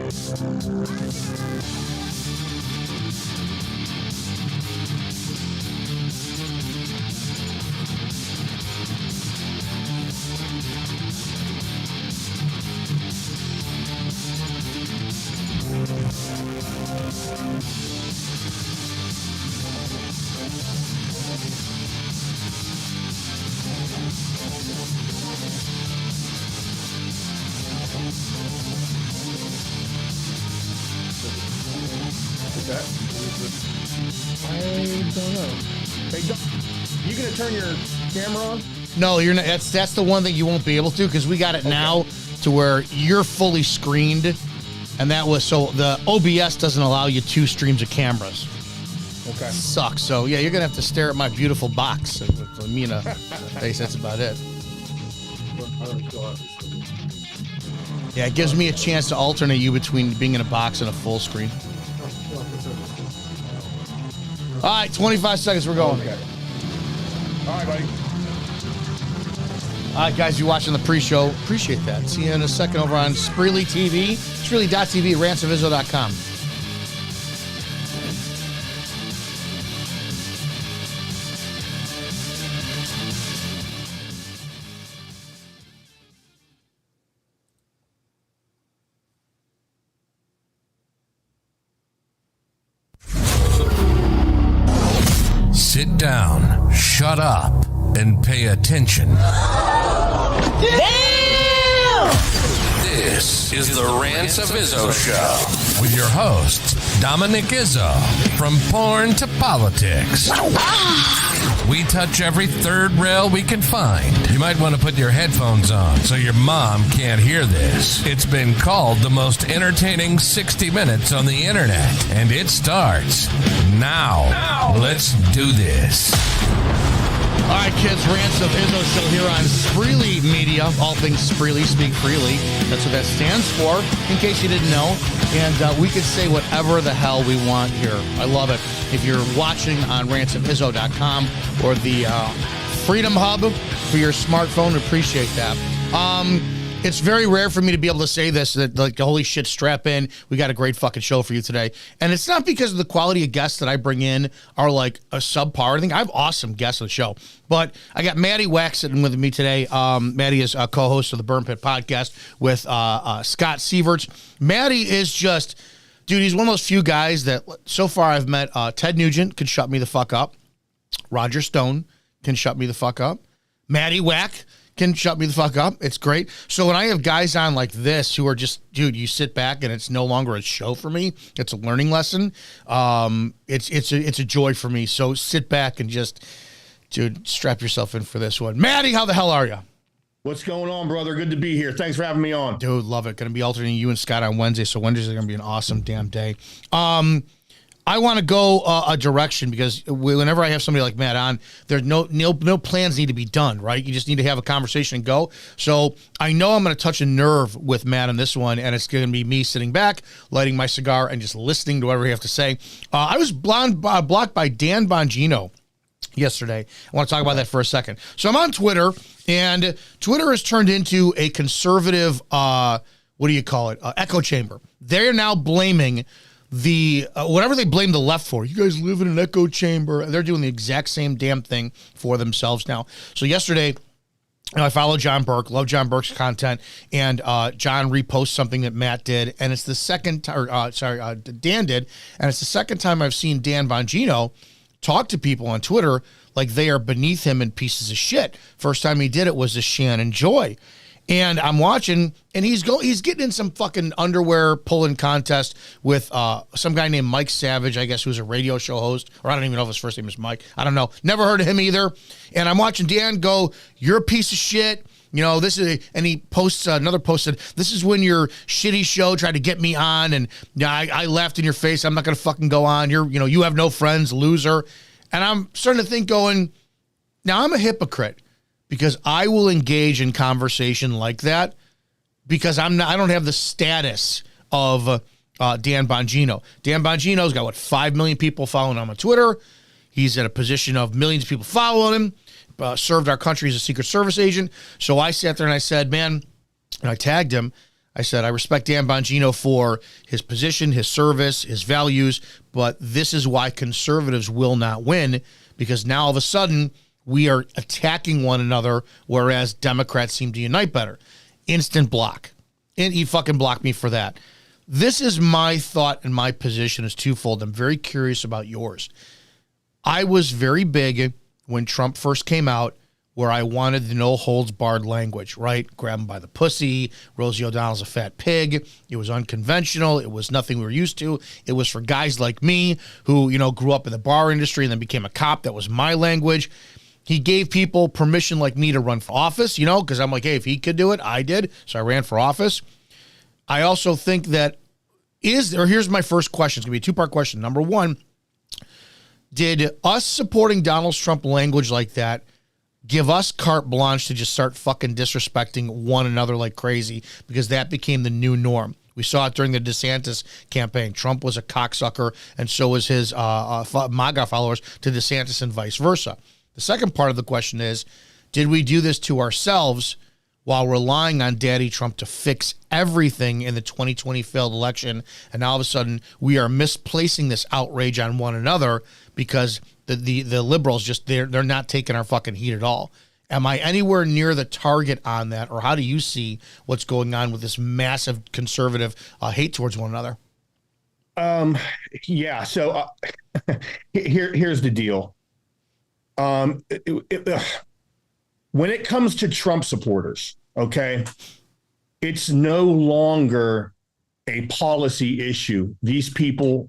I don't know. Hey, you gonna turn your camera on? No, you're not. That's the one thing you won't be able to, because we got it now to where you're fully screened, and that was so the OBS doesn't allow you 2 streams of cameras. Okay. Sucks. So yeah, you're gonna have to stare at my beautiful box with me in a face. That's about it. Yeah, it gives me a chance to alternate you between being in a box and a full screen. All right, 25 seconds, we're going. Okay. All right, buddy. All right, guys, you're watching the pre-show. Appreciate that. See you in a second over on Spreely TV, Spreely.tv, rantsofizzo.com. Sit down, shut up, and pay attention. Damn! This is the Rants of Izzo Show with your host, Dominick Izzo, from porn to politics. We touch every third rail we can find. You might want to put your headphones on so your mom can't hear this. It's been called the most entertaining 60 minutes on the internet, and it starts now. Let's do this. All right, kids, Rants of Izzo Show here on Spreely Media. All things Spreely, speak freely. That's what that stands for, in case you didn't know. And we can say whatever the hell we want here. I love it. If you're watching on rantsofizzo.com or the Freedom Hub for your smartphone, appreciate that. It's very rare for me to be able to say this, that like, holy shit, strap in. We got a great fucking show for you today. And it's not because of the quality of guests that I bring in are like a subpar. I think I have awesome guests on the show. But I got Maddie Wax sitting with me today. Maddie is a co-host of the Burn Pit podcast with Scott Sieverts. Maddie is just, dude, he's one of those few guys that so far I've met. Ted Nugent could shut me the fuck up. Roger Stone can shut me the fuck up. Maddie Wack can shut me the fuck up. It's great. So when I have guys on like this who are just, dude, you sit back and it's no longer a show for me. It's a learning lesson. It's a joy for me. So sit back and just, dude, strap yourself in for this one. Maddie, how the hell are you? What's going on, brother? Good to be here. Thanks for having me on. Dude, love it. Going to be alternating you and Scott on Wednesday. So Wednesdays are going to be an awesome damn day. I want to go a direction because whenever I have somebody like Matt on, there's no plans need to be done, right? You just need to have a conversation and go. So I know I'm going to touch a nerve with Matt on this one, and it's going to be me sitting back, lighting my cigar, and just listening to whatever he has to say. I was blocked by Dan Bongino yesterday. I want to talk about that for a second. So I'm on Twitter, and Twitter has turned into a conservative, echo chamber. They're now blaming the whatever they blame the left for. You guys live in an echo chamber. They're doing the exact same damn thing for themselves now. So yesterday, I follow John Burke, love John Burke's content, and John reposts something that Matt did, and it's the second, Dan did, and it's the second time I've seen Dan Bongino talk to people on Twitter like they are beneath him and pieces of shit. First time he did it was the Shannon Joy. And I'm watching, and he's getting in some fucking underwear pulling contest with some guy named Mike Savage, I guess, who's a radio show host, or I don't even know if his first name is Mike. I don't know. Never heard of him either. And I'm watching Dan go, "You're a piece of shit. You know, this is," and he posts another post said, "This is when your shitty show tried to get me on, and I laughed in your face. I'm not going to fucking go on. You have no friends, loser." And I'm starting to think, going, now I'm a hypocrite, because I will engage in conversation like that because I don't have the status of Dan Bongino. Dan Bongino's got, 5 million people following him on Twitter. He's in a position of millions of people following him, served our country as a Secret Service agent. So I sat there and I said, man, and I tagged him. I said, I respect Dan Bongino for his position, his service, his values, but this is why conservatives will not win, because now all of a sudden we are attacking one another, whereas Democrats seem to unite better. Instant block. And he fucking blocked me for that. This is my thought and my position is twofold. I'm very curious about yours. I was very big when Trump first came out, where I wanted the no-holds-barred language, right? Grab him by the pussy, Rosie O'Donnell's a fat pig. It was unconventional. It was nothing we were used to. It was for guys like me who, grew up in the bar industry and then became a cop. That was my language. He gave people permission like me to run for office, because I'm like, hey, if he could do it, I did. So I ran for office. I also think that here's my first question. It's going to be a two-part question. Number one, did us supporting Donald Trump language like that give us carte blanche to just start fucking disrespecting one another like crazy, because that became the new norm? We saw it during the DeSantis campaign. Trump was a cocksucker, and so was his MAGA followers to DeSantis and vice versa. The second part of the question is, did we do this to ourselves while relying on Daddy Trump to fix everything in the 2020 failed election, and now all of a sudden we are misplacing this outrage on one another because the liberals just they're not taking our fucking heat at all? Am I anywhere near the target on that, or how do you see what's going on with this massive conservative hate towards one another? Yeah. So here's the deal. When it comes to Trump supporters, okay, it's no longer a policy issue. These people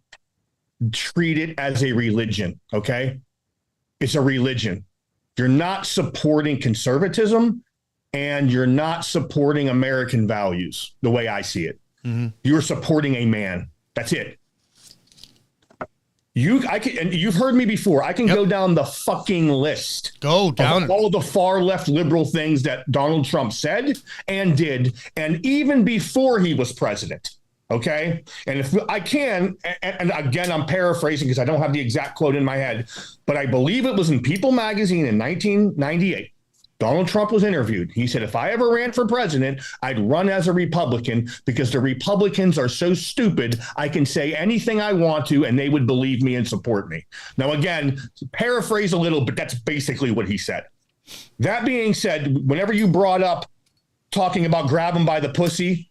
treat it as a religion, okay? It's a religion. You're not supporting conservatism, and you're not supporting American values the way I see it. Mm-hmm. You're supporting a man. That's it. And you've heard me before. I can go down the fucking list. Go down of all the far left liberal things that Donald Trump said and did, and even before he was president. Okay. And if I can, and again, I'm paraphrasing because I don't have the exact quote in my head, but I believe it was in People magazine in 1998. Donald Trump was interviewed. He said, if I ever ran for president, I'd run as a Republican because the Republicans are so stupid, I can say anything I want to and they would believe me and support me. Now, again, paraphrase a little, but that's basically what he said. That being said, whenever you brought up talking about grab him by the pussy,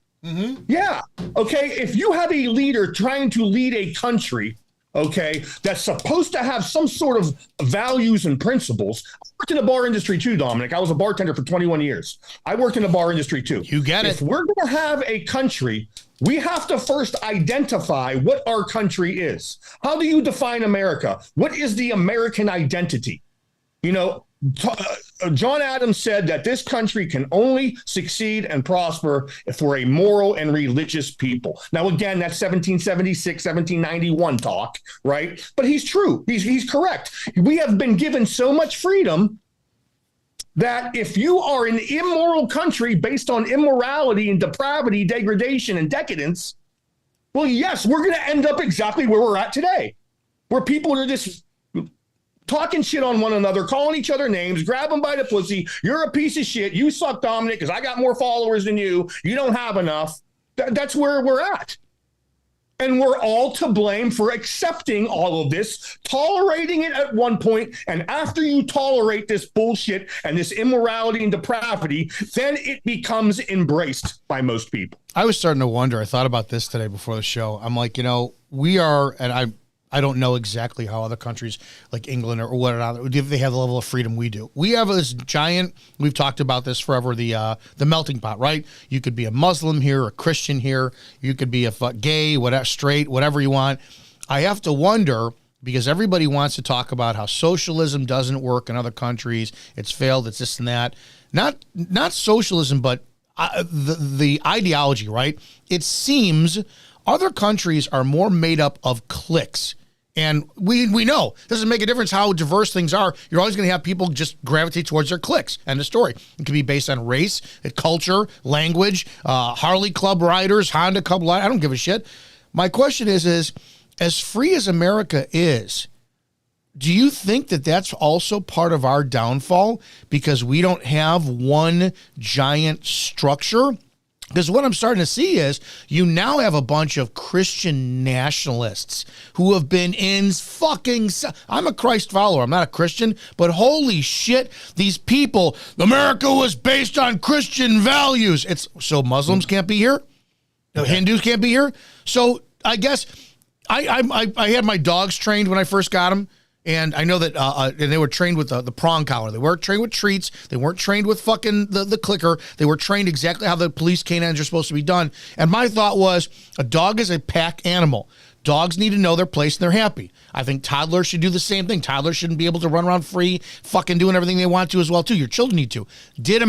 yeah, okay, if you have a leader trying to lead a country, okay, that's supposed to have some sort of values and principles. I worked in the bar industry too, Dominic. I was a bartender for 21 years. I worked in the bar industry too. You get it. If we're going to have a country, we have to first identify what our country is. How do you define America? What is the American identity? John Adams said that this country can only succeed and prosper for a moral and religious people. Now, again, that's 1776, 1791 talk, right? But he's true. He's correct. We have been given so much freedom that if you are an immoral country based on immorality and depravity, degradation, and decadence, well, yes, we're going to end up exactly where we're at today, where people are just talking shit on one another, calling each other names, grab them by the pussy. You're a piece of shit. You suck, Dominic, because I got more followers than you. You don't have enough. That's where we're at. And we're all to blame for accepting all of this, tolerating it at one point, and after you tolerate this bullshit and this immorality and depravity, then it becomes embraced by most people. I was starting to wonder. I thought about this today before the show. I'm like, we are, and I don't know exactly how other countries like England or whatever, if they have the level of freedom we do. We have this giant, we've talked about this forever, the melting pot, right? You could be a Muslim here, a Christian here. You could be a gay, whatever, straight, whatever you want. I have to wonder, because everybody wants to talk about how socialism doesn't work in other countries. It's failed. It's this and that. Not socialism, but the ideology, right? It seems other countries are more made up of cliques. And we know it doesn't make a difference how diverse things are. You're always going to have people just gravitate towards their cliques. End of story. It could be based on race, culture, language, Harley Club riders, Honda Club riders. I don't give a shit. My question is as free as America is, do you think that that's also part of our downfall because we don't have one giant structure Because what I'm starting to see is you now have a bunch of Christian nationalists who have been in fucking... I'm a Christ follower. I'm not a Christian. But holy shit, these people... America was based on Christian values. So Muslims can't be here? Hindus can't be here? So I guess I had my dogs trained when I first got them. And I know that and they were trained with the prong collar. They weren't trained with treats. They weren't trained with fucking the clicker. They were trained exactly how the police canines are supposed to be done. And my thought was, a dog is a pack animal. Dogs need to know their place and they're happy. I think toddlers should do the same thing. Toddlers shouldn't be able to run around free, fucking doing everything they want to as well, too. Your children need to. Did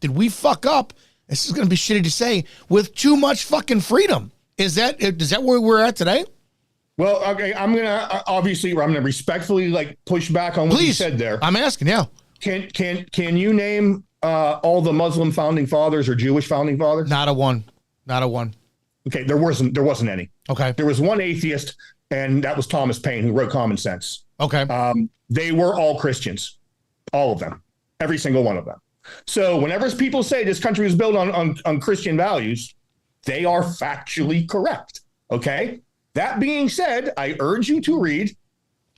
we fuck up, this is going to be shitty to say, with too much fucking freedom? Is that where we're at today? Well, okay, I'm gonna respectfully push back on what you said there. I'm asking, yeah. Can you name all the Muslim founding fathers or Jewish founding fathers? Not a one. Okay, there wasn't any. Okay. There was one atheist, and that was Thomas Paine, who wrote Common Sense. Okay. They were all Christians, all of them, every single one of them. So whenever people say this country was built on Christian values, they are factually correct. Okay. That being said, I urge you to read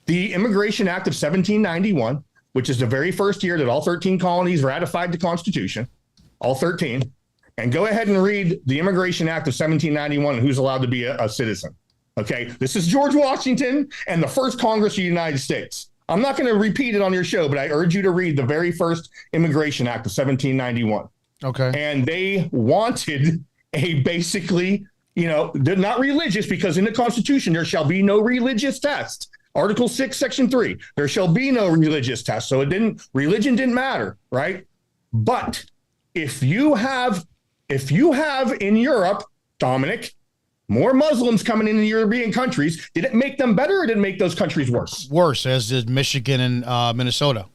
the Immigration Act of 1791, which is the very first year that all 13 colonies ratified the Constitution, all 13, and go ahead and read the Immigration Act of 1791 and who's allowed to be a citizen. Okay, this is George Washington and the first Congress of the United States. I'm not going to repeat it on your show, but I urge you to read the very first Immigration Act of 1791. Okay. And they wanted a basically... they're not religious, because in the Constitution, there shall be no religious test. Article 6, Section 3, there shall be no religious test. So religion didn't matter, right? But if you have in Europe, Dominic, more Muslims coming into European countries, did it make them better or did it make those countries worse? Worse, as did Michigan and Minnesota.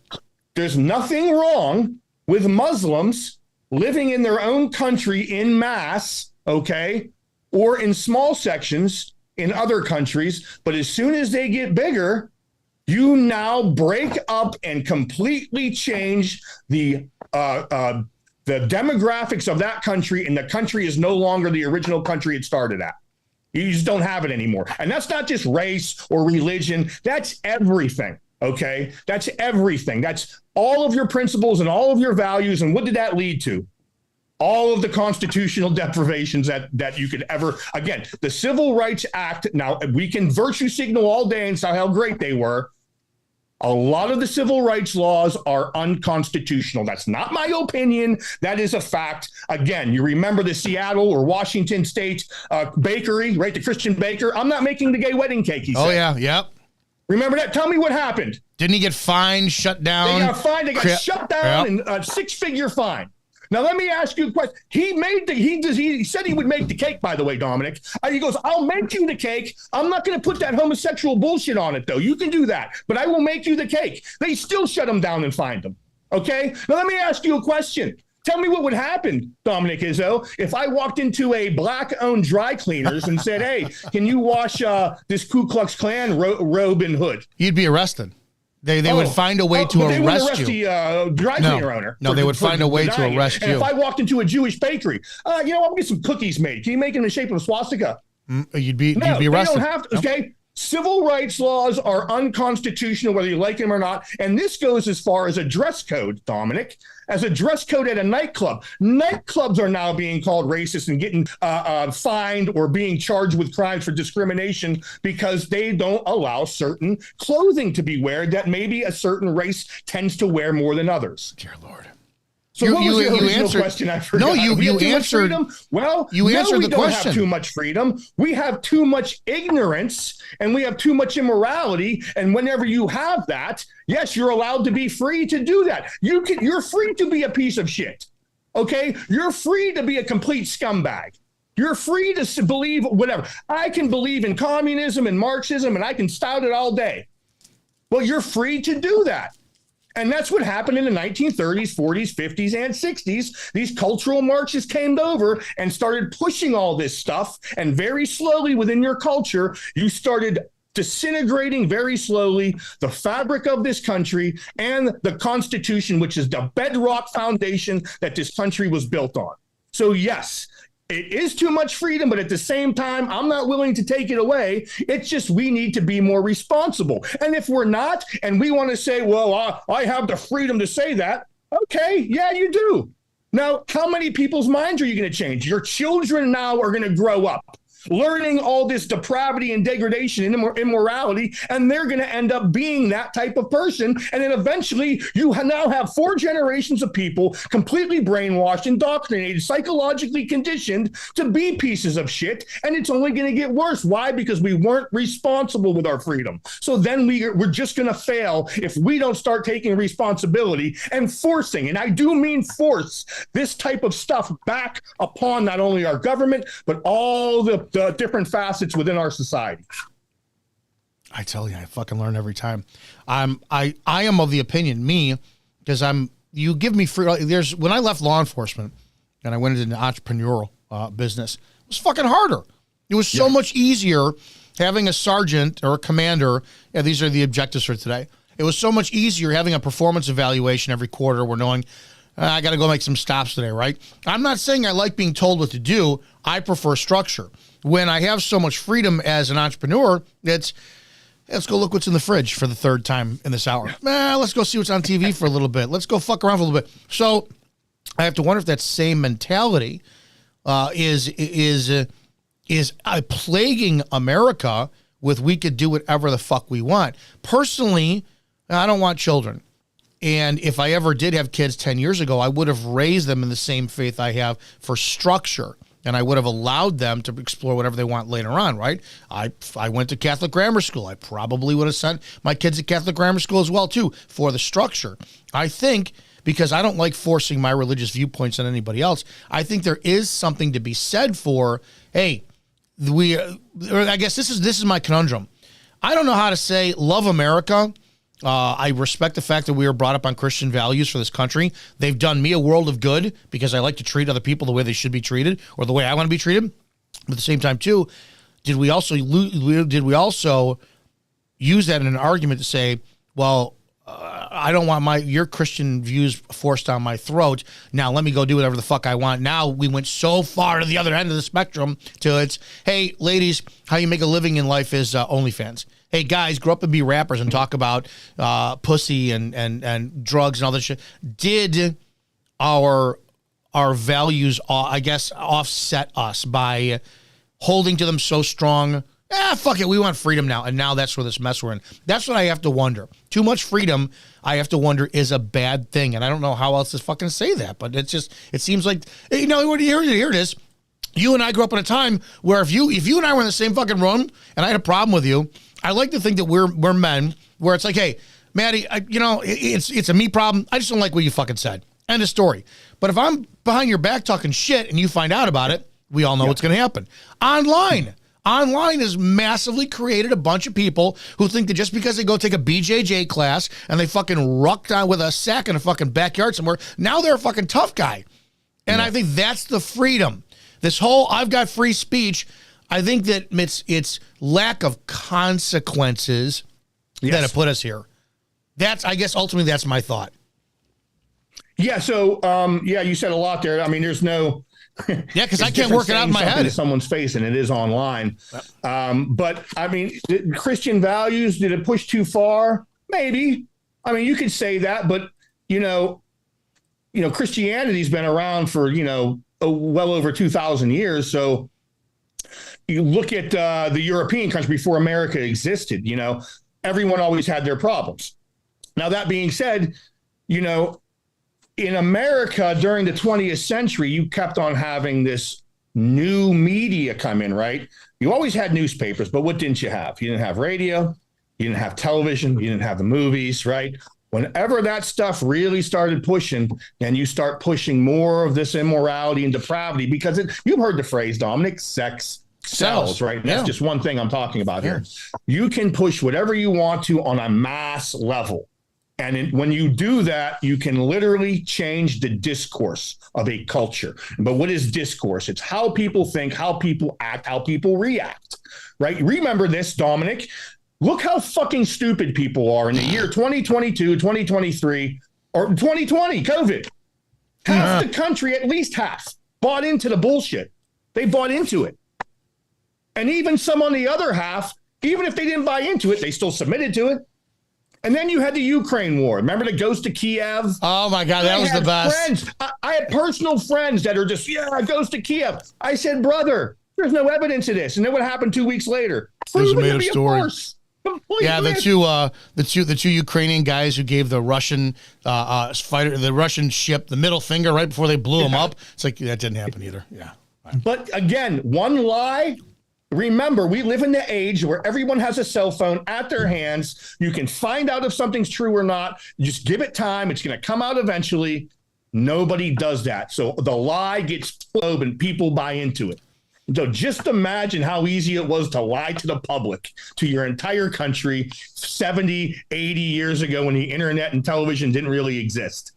There's nothing wrong with Muslims living in their own country in mass, okay? Or in small sections in other countries. But as soon as they get bigger, you now break up and completely change the demographics of that country, and the country is no longer the original country it started at. You just don't have it anymore. And that's not just race or religion. That's everything, okay? That's everything. That's all of your principles and all of your values. And what did that lead to? All of the constitutional deprivations that you could ever, again, the Civil Rights Act. Now, we can virtue signal all day and say how great they were. A lot of the civil rights laws are unconstitutional. That's not my opinion. That is a fact. Again, you remember the Seattle or Washington State bakery, right? The Christian baker. I'm not making the gay wedding cake, he said. Oh, yeah. Yep. Remember that? Tell me what happened. Didn't he get fined, shut down? They got fined. They got shut down, and a 6-figure fine. Now, let me ask you a question. He said he would make the cake, by the way, Dominic. He goes, I'll make you the cake. I'm not going to put that homosexual bullshit on it, though. You can do that, but I will make you the cake. They still shut him down and fined him. Okay? Now, let me ask you a question. Tell me what would happen, Dominick Izzo, if I walked into a black-owned dry cleaners and said, hey, can you wash this Ku Klux Klan robe and hood? You'd be arrested. They would find a way to arrest you. The dry cleaner owner. No, they would find a way to arrest you. And if I walked into a Jewish bakery, I'll get some cookies made. Can you make it in the shape of a swastika? You'd be arrested. They don't have to. Okay. Civil rights laws are unconstitutional, whether you like them or not. And this goes as far as a dress code, Dominic, as a dress code at a nightclub. Nightclubs are now being called racist and getting fined or being charged with crimes for discrimination because they don't allow certain clothing to be worn that maybe a certain race tends to wear more than others. Dear Lord. So what was your original question? I forgot. No, you answered. Well, you answered the question. We don't have too much freedom. We have too much ignorance, and we have too much immorality. And whenever you have that, yes, you're allowed to be free to do that. You're free to be a piece of shit. Okay, you're free to be a complete scumbag. You're free to believe whatever. I can believe in communism and Marxism, and I can spout it all day. Well, you're free to do that. And that's what happened in the 1930s, 40s, 50s, and 60s. These cultural Marxists came over and started pushing all this stuff. And very slowly within your culture, you started disintegrating very slowly the fabric of this country and the Constitution, which is the bedrock foundation that this country was built on. So yes, it is too much freedom, but at the same time, I'm not willing to take it away. It's just we need to be more responsible. And if we're not, and we want to say, well, I have the freedom to say that, okay, yeah, you do. Now, how many people's minds are you going to change? Your children now are going to grow up learning all this depravity and degradation and immorality, and they're going to end up being that type of person. And then eventually you now have 4 generations of people completely brainwashed, indoctrinated, psychologically conditioned to be pieces of shit. And it's only going to get worse. Why? Because we weren't responsible with our freedom. So then we're just going to fail if we don't start taking responsibility and forcing, and I do mean force, this type of stuff back upon not only our government, but all the different facets within our society. I tell you, I fucking learn every time. I am of the opinion, because you give me free. When I left law enforcement and I went into the entrepreneurial business, it was fucking harder. It was so much easier having a sergeant or a commander. Yeah, these are the objectives for today. It was so much easier having a performance evaluation every quarter. We're knowing I got to go make some stops today, right? I'm not saying I like being told what to do. I prefer structure. When I have so much freedom as an entrepreneur, let's go look what's in the fridge for the 3rd time in this hour. Let's go see what's on TV for a little bit. Let's go fuck around for a little bit. So I have to wonder if that same mentality is plaguing America with we could do whatever the fuck we want. Personally, I don't want children. And if I ever did have kids 10 years ago, I would have raised them in the same faith I have for structure. And I would have allowed them to explore whatever they want later on, right? I went to Catholic grammar school. I probably would have sent my kids to Catholic grammar school as well, too, for the structure. I think, because I don't like forcing my religious viewpoints on anybody else, I think there is something to be said for, hey, I guess this is my conundrum. I don't know how to say love America. I respect the fact that we were brought up on Christian values for this country. They've done me a world of good because I like to treat other people the way they should be treated or the way I want to be treated. But at the same time, too, did we also use that in an argument to say, well, I don't want your Christian views forced down my throat. Now let me go do whatever the fuck I want. Now we went so far to the other end of the spectrum to it's, hey, ladies, how you make a living in life is OnlyFans. Hey, guys, grow up and be rappers and talk about pussy and drugs and all this shit. Did our values, I guess, offset us by holding to them so strong? Fuck it, we want freedom now. And now that's where this mess we're in. That's what I have to wonder. Too much freedom, I have to wonder, is a bad thing. And I don't know how else to fucking say that. But it seems like, here it is. You and I grew up in a time where if you and I were in the same fucking room and I had a problem with you, I like to think that we're men, where it's like, hey, Maddie, it's a me problem. I just don't like what you fucking said. End of story. But if I'm behind your back talking shit and you find out about it, we all know what's going to happen. Online has massively created a bunch of people who think that just because they go take a BJJ class and they fucking ruck down with a sack in a fucking backyard somewhere, now they're a fucking tough guy. And I think that's the freedom. This whole I've got free speech, I think that it's lack of consequences that have put us here. I guess ultimately that's my thought. Yeah. So, you said a lot there. I mean, there's no. Because I can't work it out in my head. To someone's face, and it is online. But I mean, Christian values, did it push too far? Maybe. I mean, you could say that, but Christianity's been around for well over 2,000 years. So you look at the European country before America existed. Everyone always had their problems. Now that being said, in America during the 20th century, you kept on having this new media come in, right? You always had newspapers, but what didn't you have? You didn't have radio, you didn't have television, you didn't have the movies, right? Whenever that stuff really started pushing, and you start pushing more of this immorality and depravity, because you've heard the phrase, Dominic, sex sells, right? And that's just one thing I'm talking about here. You can push whatever you want to on a mass level. And when you do that, you can literally change the discourse of a culture. But what is discourse? It's how people think, how people act, how people react, right? Remember this, Dominic. Look how fucking stupid people are in the year 2022, 2023, or 2020, COVID. Half the country, at least half bought into the bullshit. They bought into it. And even some on the other half, even if they didn't buy into it, they still submitted to it. And then you had the Ukraine war. Remember the Ghost to Kiev? Oh, my God. That was the best. Friends, I had personal friends that are just, Ghost to Kiev. I said, brother, there's no evidence of this. And then what happened 2 weeks later? It was a made-up story. Yeah, the two Ukrainian guys who gave the Russian the Russian ship the middle finger right before they blew him up. It's like that didn't happen either. Yeah. But again, one lie. Remember, we live in the age where everyone has a cell phone at their hands. You can find out if something's true or not. You just give it time. It's going to come out eventually. Nobody does that. So the lie gets told and people buy into it. So just imagine how easy it was to lie to the public, to your entire country 70, 80 years ago when the internet and television didn't really exist.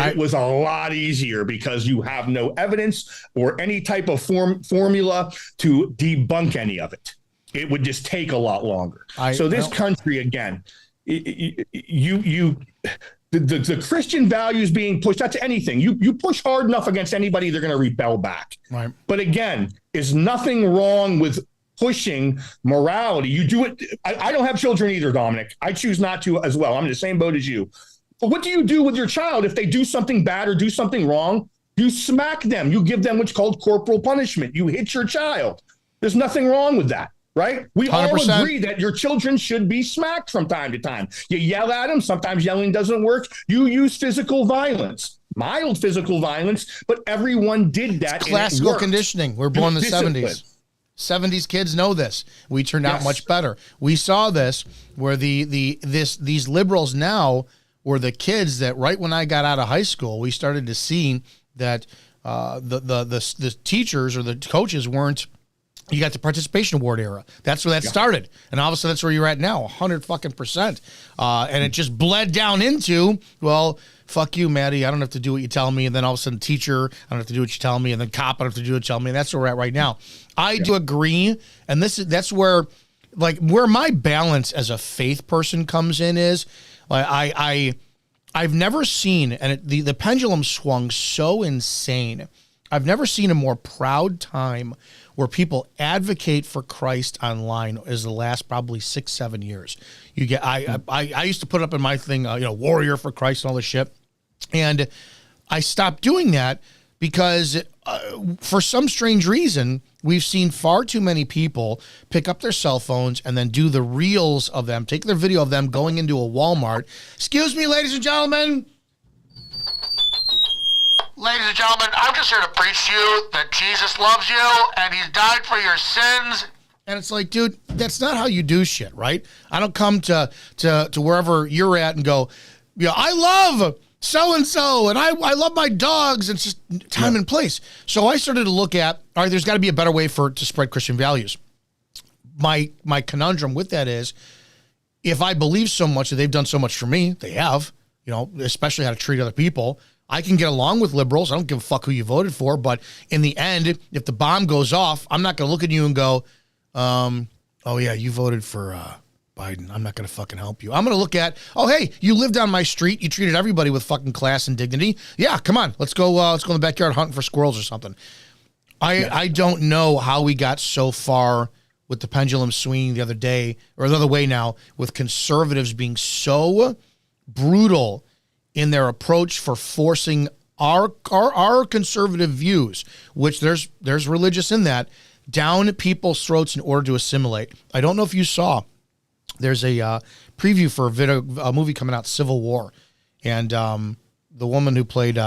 It was a lot easier because you have no evidence or any type of formula to debunk any of it. It would just take a lot longer. So this country, again, the Christian values being pushed, that's anything. You push hard enough against anybody, they're going to rebel back. Right. But again, is nothing wrong with pushing morality. You do it. I don't have children either, Dominic. I choose not to as well. I'm in the same boat as you. But what do you do with your child if they do something bad or do something wrong? You smack them. You give them what's called corporal punishment. You hit your child. There's nothing wrong with that, right? We 100%. All agree that your children should be smacked from time to time. You yell at them. Sometimes yelling doesn't work. You use physical violence, mild physical violence, but everyone did that. It's classical conditioning. We're born in the 70s. 70s kids know this. We turned out much better. We saw this where these liberals now were the kids that right when I got out of high school, we started to see that the teachers or the coaches weren't. You got the participation award era. That's where that started, and obviously that's where you're at now, 100%. And it just bled down into, well, fuck you, Maddie. I don't have to do what you tell me, and then all of a sudden, teacher, I don't have to do what you tell me, and then cop, I don't have to do what you tell me. And that's where we're at right now. I do agree, and that's where, where my balance as a faith person comes in is. I've never seen, and the pendulum swung so insane. I've never seen a more proud time where people advocate for Christ online as the last probably 6-7 years. You get, I used to put up in my thing, warrior for Christ and all this shit, and I stopped doing that because for some strange reason, we've seen far too many people pick up their cell phones and then do the reels of them, take their video of them going into a Walmart. Excuse me, ladies and gentlemen. Ladies and gentlemen, I'm just here to preach to you that Jesus loves you and he's died for your sins. And it's like, dude, that's not how you do shit, right? I don't come to wherever you're at and go, I love so-and-so, and I love my dogs. It's just time and place. So I started to look at, all right, there's got to be a better way to spread Christian values. My conundrum with that is, if I believe so much that they've done so much for me, they have, especially how to treat other people, I can get along with liberals. I don't give a fuck who you voted for, but in the end, if the bomb goes off, I'm not going to look at you and go, oh yeah, you voted for Biden. I'm not going to fucking help you. I'm going to look at, oh, hey, you lived on my street. You treated everybody with fucking class and dignity. Yeah, come on. Let's go in the backyard hunting for squirrels or something. I don't know how we got so far with the pendulum swinging the other day, or the other way now, with conservatives being so brutal in their approach for forcing our conservative views, which there's religious in that, down people's throats in order to assimilate. I don't know if you saw, there's a preview for a movie coming out, Civil War, and the woman who played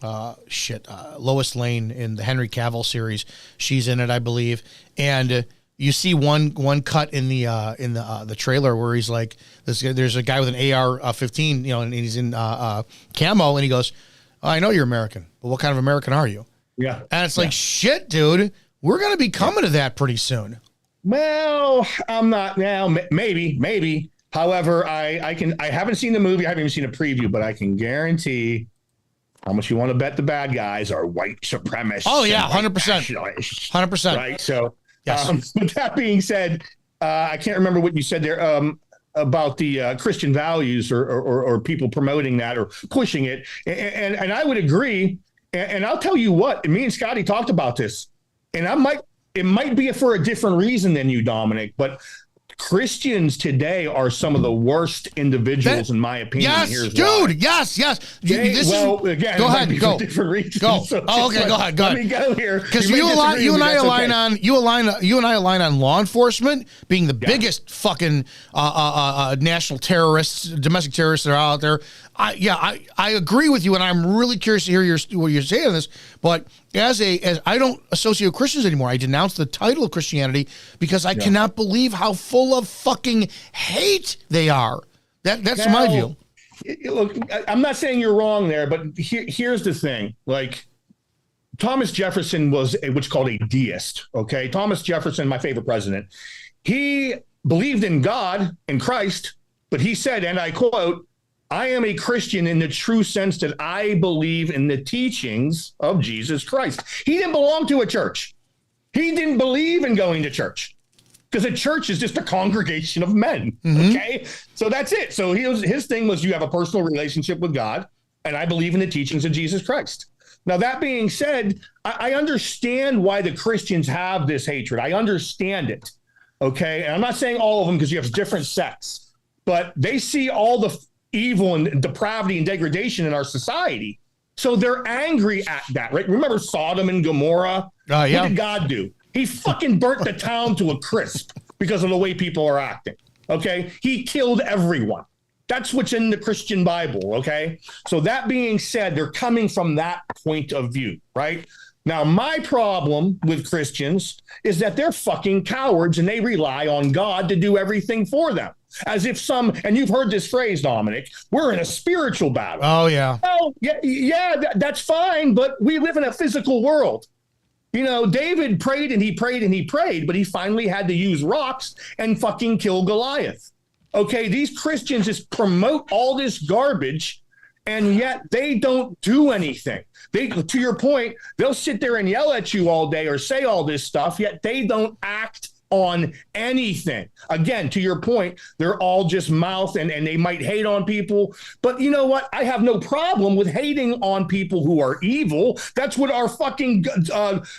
Lois Lane in the Henry Cavill series, she's in it, I believe, and you see one cut in the trailer where he's like, there's a guy with an AR-15, and he's in camo, and he goes, I know you're American, but what kind of American are you? Yeah, and it's like, shit, dude, we're gonna be coming to that pretty soon. Well, I'm not now. Maybe. However, I haven't seen the movie. I haven't even seen a preview, but I can guarantee how much you want to bet the bad guys are white supremacists. Oh yeah, 100%, 100%. Right. So, yes. With that being said, I can't remember what you said there about the Christian values or people promoting that or pushing it, and I would agree. And I'll tell you what, me and Scotty talked about this, and it might be for a different reason than you, Dominic, but Christians today are some of the worst individuals, in my opinion. Yes, Here's dude. why. Yes. Again, go ahead. Go. Different reasons. Go. So okay. Go ahead. Let me go here because you and I align on law enforcement being the biggest fucking national terrorists, domestic terrorists that are out there. I agree with you, and I'm really curious to hear what you're saying on this. But as I don't associate with Christians anymore. I denounce the title of Christianity because I cannot believe how full of fucking hate they are. That's my view. Look, I'm not saying you're wrong there, but here's the thing. Like, Thomas Jefferson was what's called a deist. Okay, Thomas Jefferson, my favorite president, he believed in God and Christ, but he said, and I quote, "I am a Christian in the true sense that I believe in the teachings of Jesus Christ." He didn't belong to a church. He didn't believe in going to church, because a church is just a congregation of men. Okay, so that's it. So his thing was, you have a personal relationship with God, and I believe in the teachings of Jesus Christ. Now, that being said, I understand why the Christians have this hatred. I understand it. Okay, and I'm not saying all of them, because you have different sects, but they see all the evil and depravity and degradation in our society. So they're angry at that, right? Remember Sodom and Gomorrah? What did God do? He fucking burnt the town to a crisp because of the way people are acting. Okay, he killed everyone. That's what's in the Christian Bible. Okay, so that being said, they're coming from that point of view, right? Now, my problem with Christians is that they're fucking cowards, and they rely on God to do everything for them. As if and you've heard this phrase, Dominic, we're in a spiritual battle. Oh, yeah. Oh, that's fine, but we live in a physical world. You know, David prayed and he prayed and he prayed, but he finally had to use rocks and fucking kill Goliath. Okay, these Christians just promote all this garbage, and yet they don't do anything. To your point, they'll sit there and yell at you all day or say all this stuff, yet they don't act on anything. Again, to your point, they're all just mouth, and they might hate on people. But you know what? I have no problem with hating on people who are evil. That's what our fucking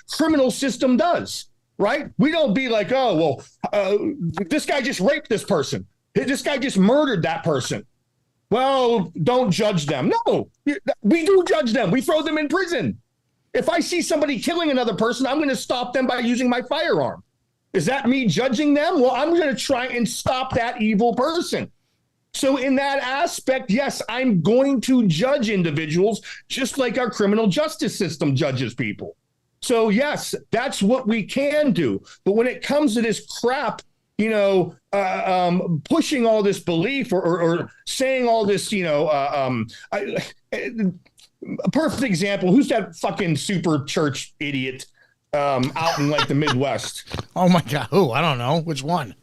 criminal system does, right? We don't be like, oh, well, this guy just raped this person. This guy just murdered that person. Well, don't judge them. No, we do judge them. We throw them in prison. If I see somebody killing another person, I'm going to stop them by using my firearm. Is that me judging them? Well, I'm going to try and stop that evil person. So in that aspect, yes, I'm going to judge individuals just like our criminal justice system judges people. So yes, that's what we can do. But when it comes to this crap, you know, pushing all this belief or saying all this, you know, a perfect example, who's that fucking super church idiot out in like the Midwest? Oh my God, who? I don't know. Which one?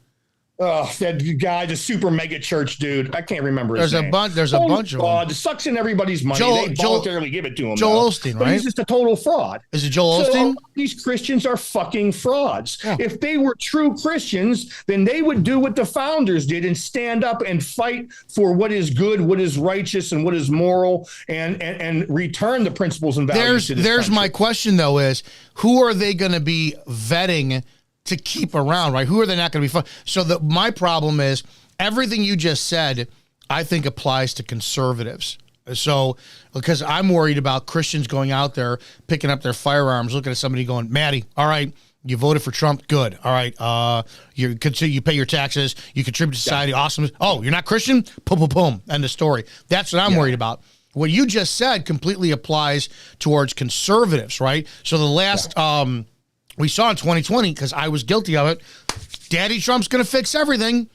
Oh, that guy, the super mega church dude. I can't remember his name. There's a bunch of them. Sucks in everybody's money. They voluntarily give it to him. Joel Osteen, right? But he's just a total fraud. Is it Joel Osteen? These Christians are fucking frauds. Yeah. If they were true Christians, then they would do what the founders did and stand up and fight for what is good, what is righteous, and what is moral, and return the principles and values to this There's country. my question, though, is who are they going to be vetting to keep around, right? Who are they not going to be fun? So my problem is everything you just said, I think applies to conservatives. So, because I'm worried about Christians going out there, picking up their firearms, looking at somebody going, Maddie, all right, you voted for Trump, good. All right, you pay your taxes, you contribute to society, awesome. Oh, you're not Christian? Boom, boom, boom, end of story. That's what I'm worried about. What you just said completely applies towards conservatives, right? So the last... we saw in 2020, because I was guilty of it, Daddy Trump's going to fix everything.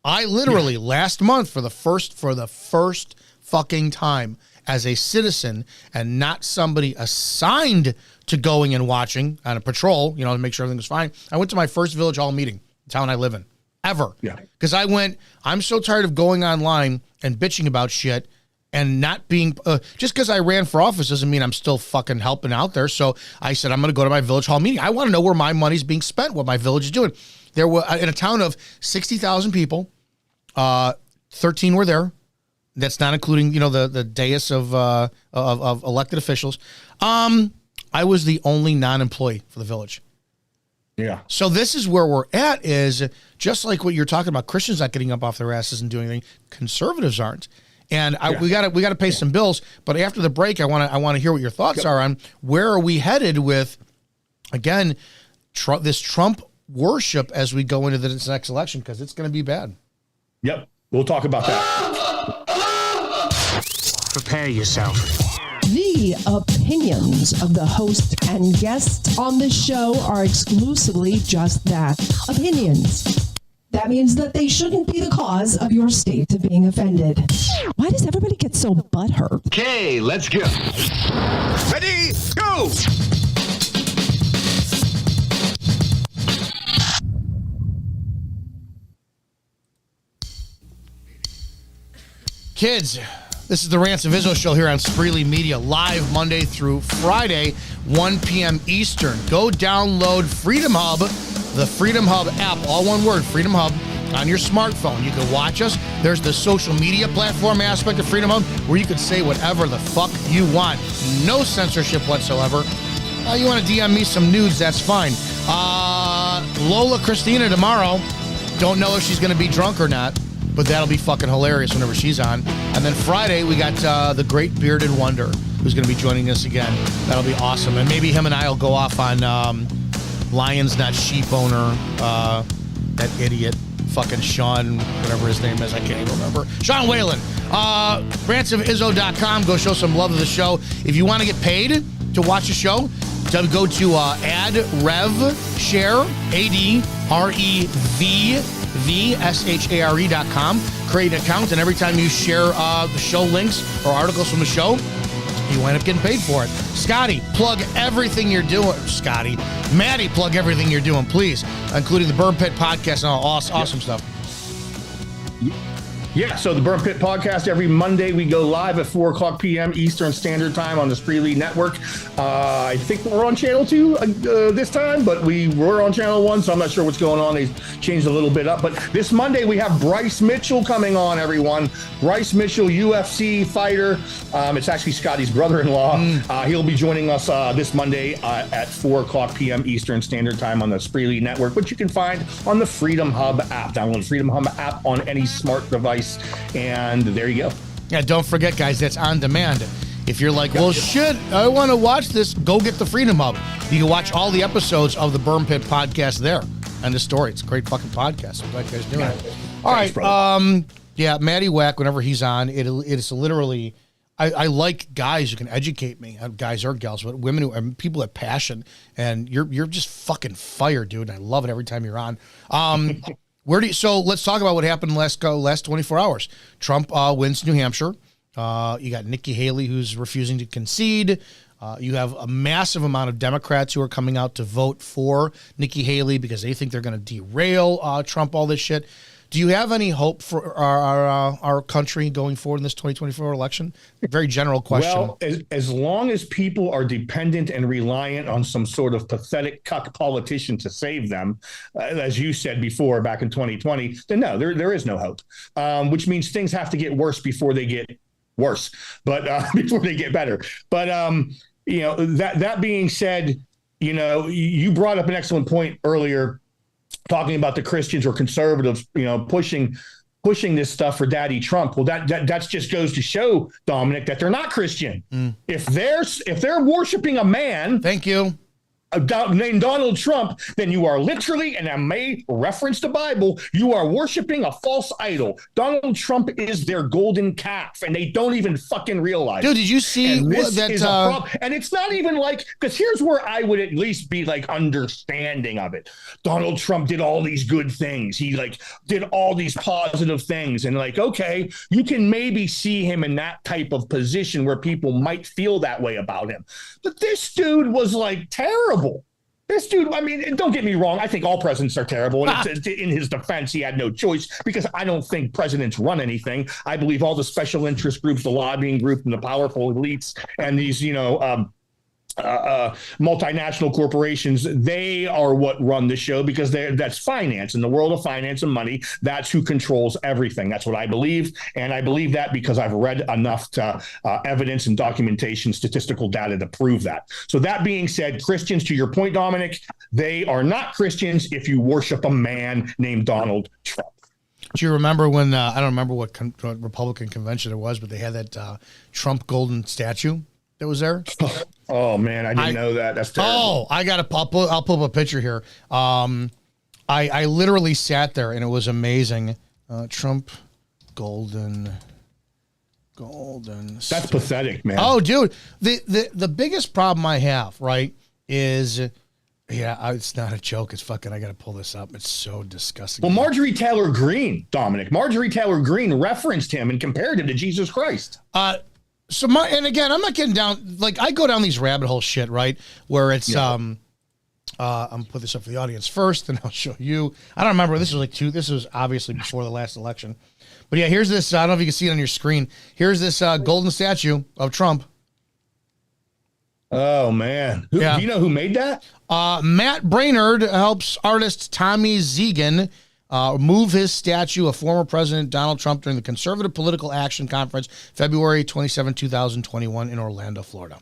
I literally, last month, for the first fucking time, as a citizen and not somebody assigned to going and watching on a patrol, you know, to make sure everything was fine, I went to my first village hall meeting, the town I live in, ever. Yeah. Because I'm so tired of going online and bitching about shit and not being, just because I ran for office doesn't mean I'm still fucking helping out there. So I said, I'm going to go to my village hall meeting. I want to know where my money's being spent, what my village is doing. There were, in a town of 60,000 people, 13 were there. That's not including, the dais of elected officials. I was the only non-employee for the village. Yeah. So this is where we're at, is just like what you're talking about. Christians not getting up off their asses and doing anything. Conservatives aren't. And we got to pay some bills. But after the break, I want to hear what your thoughts are on where are we headed with, again, this Trump worship as we go into this next election, because it's going to be bad. Yep. We'll talk about that. Prepare yourself. The opinions of the host and guests on this show are exclusively just that, opinions. That means that they shouldn't be the cause of your state of being offended. Why does everybody get so butthurt? Okay, let's go. Ready, go! Kids, this is the Rants of Izzo show here on Spreely Media, live Monday through Friday, 1 p.m. Eastern. Go download Freedom Hub, the Freedom Hub app, all one word, Freedom Hub, on your smartphone. You can watch us. There's the social media platform aspect of Freedom Hub where you can say whatever the fuck you want. No censorship whatsoever. You want to DM me some nudes, that's fine. Lola Christina tomorrow. Don't know if she's going to be drunk or not, but that'll be fucking hilarious whenever she's on. And then Friday, we got the great Bearded Wonder, who's going to be joining us again. That'll be awesome. And maybe him and I will go off on Lions Not Sheep owner, that idiot, fucking Sean, whatever his name is, I can't even remember. Sean Whalen. Rantsofizzo.com. Go show some love to the show. If you want to get paid to watch the show, go to AdRevShare, AdRevShare.com. Create an account, and every time you share the show links or articles from the show, you wind up getting paid for it. Scotty, plug everything you're doing. Scotty. Maddie, plug everything you're doing, please, including the Burn Pit podcast and all awesome stuff. Yeah, so the Burn Pit podcast, every Monday we go live at 4 o'clock p.m. Eastern Standard Time on the Spreely Network. I think we're on Channel 2 this time, but we were on Channel 1, so I'm not sure what's going on. They changed a little bit up. But this Monday we have Bryce Mitchell coming on, everyone. Bryce Mitchell, UFC fighter. It's actually Scotty's brother-in-law. He'll be joining us this Monday at 4 o'clock p.m. Eastern Standard Time on the Spreely Network, which you can find on the Freedom Hub app. Download the Freedom Hub app on any smart device. And there you go. Yeah, don't forget, guys, that's on demand. If you're like, well, shit, I want to watch this, go get the Freedom Hub. You can watch all the episodes of the Burn Pit podcast there. End of story. It's a great fucking podcast. I'm glad you guys are doing it. All right. Yeah, Matty Wack, whenever he's on, it's literally, I like guys who can educate me, guys or gals, but women who are people with passion, and you're just fucking fire, dude. And I love it every time you're on. So let's talk about what happened last 24 hours. Trump wins New Hampshire. You got Nikki Haley, who's refusing to concede. You have a massive amount of Democrats who are coming out to vote for Nikki Haley because they think they're going to derail Trump, all this shit. Do you have any hope for our country going forward in this 2024 election? Very general question. Well, as long as people are dependent and reliant on some sort of pathetic cuck politician to save them, as you said before back in 2020, then no, there is no hope, which means things have to get worse before they get worse, but before they get better. But, that being said, you brought up an excellent point earlier, talking about the Christians or conservatives, pushing this stuff for Daddy Trump. Well, that just goes to show, Dominic, that they're not Christian. If they're worshiping a man, thank you, named Donald Trump, then you are literally, and I may reference the Bible, you are worshiping a false idol. Donald Trump is their golden calf, and they don't even fucking realize. Dude, did you see that? Is a problem. And it's not even like, because here's where I would at least be like understanding of it. Donald Trump did all these good things. He did all these positive things, and okay, you can maybe see him in that type of position where people might feel that way about him. But this dude was terrible. This dude, I mean, don't get me wrong. I think all presidents are terrible. And in his defense, he had no choice because I don't think presidents run anything. I believe all the special interest groups, the lobbying group, and the powerful elites, and these, multinational corporations, they are what run the show because that's finance. In the world of finance and money, that's who controls everything. That's what I believe. And I believe that because I've read enough evidence and documentation, statistical data to prove that. So that being said, Christians, to your point, Dominic, they are not Christians if you worship a man named Donald Trump. Do you remember when, I don't remember what Republican convention it was, but they had that Trump golden statue that was there? Oh man, I didn't know that. That's terrible. Oh, I'll pull up a picture here. I literally sat there and it was amazing. Trump golden. That's pathetic, man. Oh, dude, the biggest problem I have, right, is it's not a joke. It's fucking. I got to pull this up. It's so disgusting. Well, Marjorie Taylor Greene, Dominic. Marjorie Taylor Greene referenced him and compared him to Jesus Christ. And again, I'm not getting down, like, I go down these rabbit hole shit, right? Where it's, I'm put this up for the audience first, and I'll show you. I don't remember. This was obviously before the last election. But yeah, here's this, I don't know if you can see it on your screen. Here's this golden statue of Trump. Oh, man. Do you know who made that? Matt Brainerd helps artist Tommy Zegan move his statue of former President Donald Trump during the Conservative Political Action Conference, February 27, 2021 in Orlando, Florida.